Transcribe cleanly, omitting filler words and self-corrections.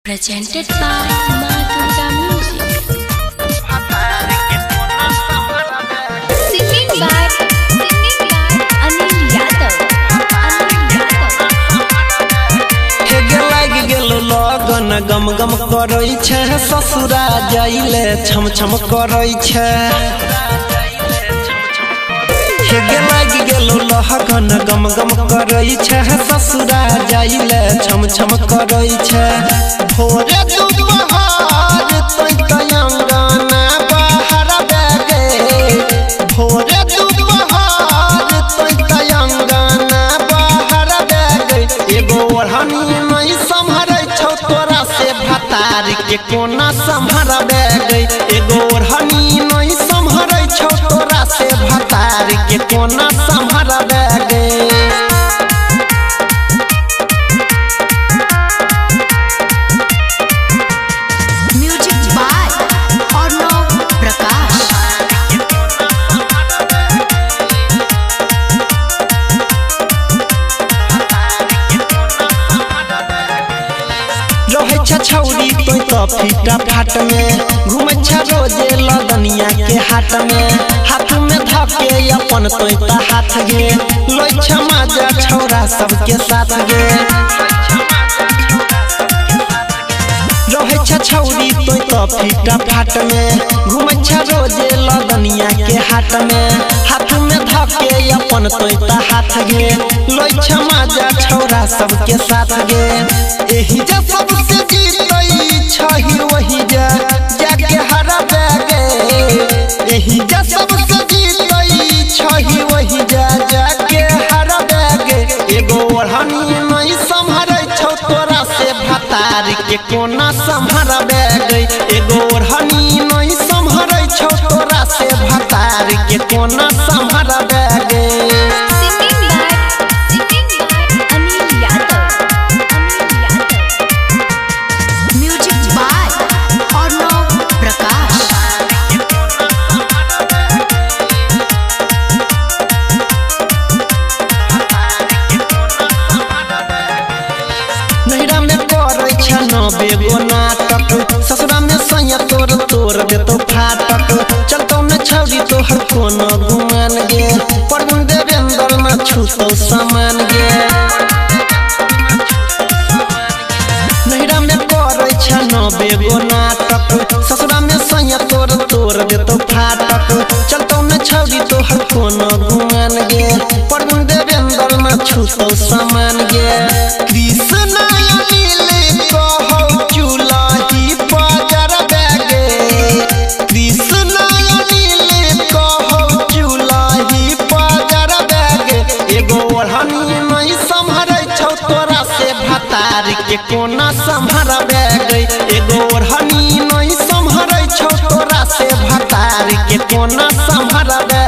Presented by Madhuga Music. Singing by Anil Yadav. लगन गम गम करै छै ससुरा जाइले छम छम करै छै लाग गेलो लगन गम गम करै छै ससुरा जाइले छम छम करै छै भोरे दुपहर तोय अंगना बाहर बेगे भोरे दुपहर तोय अंगना बाहर बेगे एगो ओढ़नी नहीं संभरै छौ तोरा से भतार के कोना संभरबे गई एगो ओढ़नी नहीं संभरै छौ तोरा से भतार के कोना संभरबे गई। Music by Arnav Prakash. रहे छौरी तोय तो फीटा फाट में घूमे छ रोजे लगनिया के हाट में हाथ में धके अपन तोय ता हाथ गे लोई छ माजा छौरा सबके साथ गे रहे छौरी तोय तो फीटा फाट में घूमे छ रोजे लगनिया के हाट में हाथ में धके अपन तोय ता हाथ गे लोई छ माजा छौरा सबके साथ गे एही जे सबसे जीतई छही वही जा जाके हरबे गे एही जे सबसे जीतई छही वही जा जाके हरबे गे एगो ओढ़नी नहीं संभरै छौ तोरा से भतार के कोना संभरबे गे एगो ओढ़नी नहीं संभरै छौ तोरा से भतार के कोना संभरबे गे। बेगो नाटक ससुरा में सैया तोर तोर देतो फाटक चलतो न छौरी तोहर कोनो गुमान गे परगुन देवेंद्र न छूतो सामान गे नहिरा में करै छ न बेगो नाटक ससुरा में सैया तोर तोर देतो फाटक चलतो न छौरी तोहर कोनो गुमान गे परगुन देवेंद्र न छूतो सामान गे कृष्ण के कोना संभरबे गई एगो ओढ़नी नहीं संभरै छौ तोरा से भतार के कोना संभरबे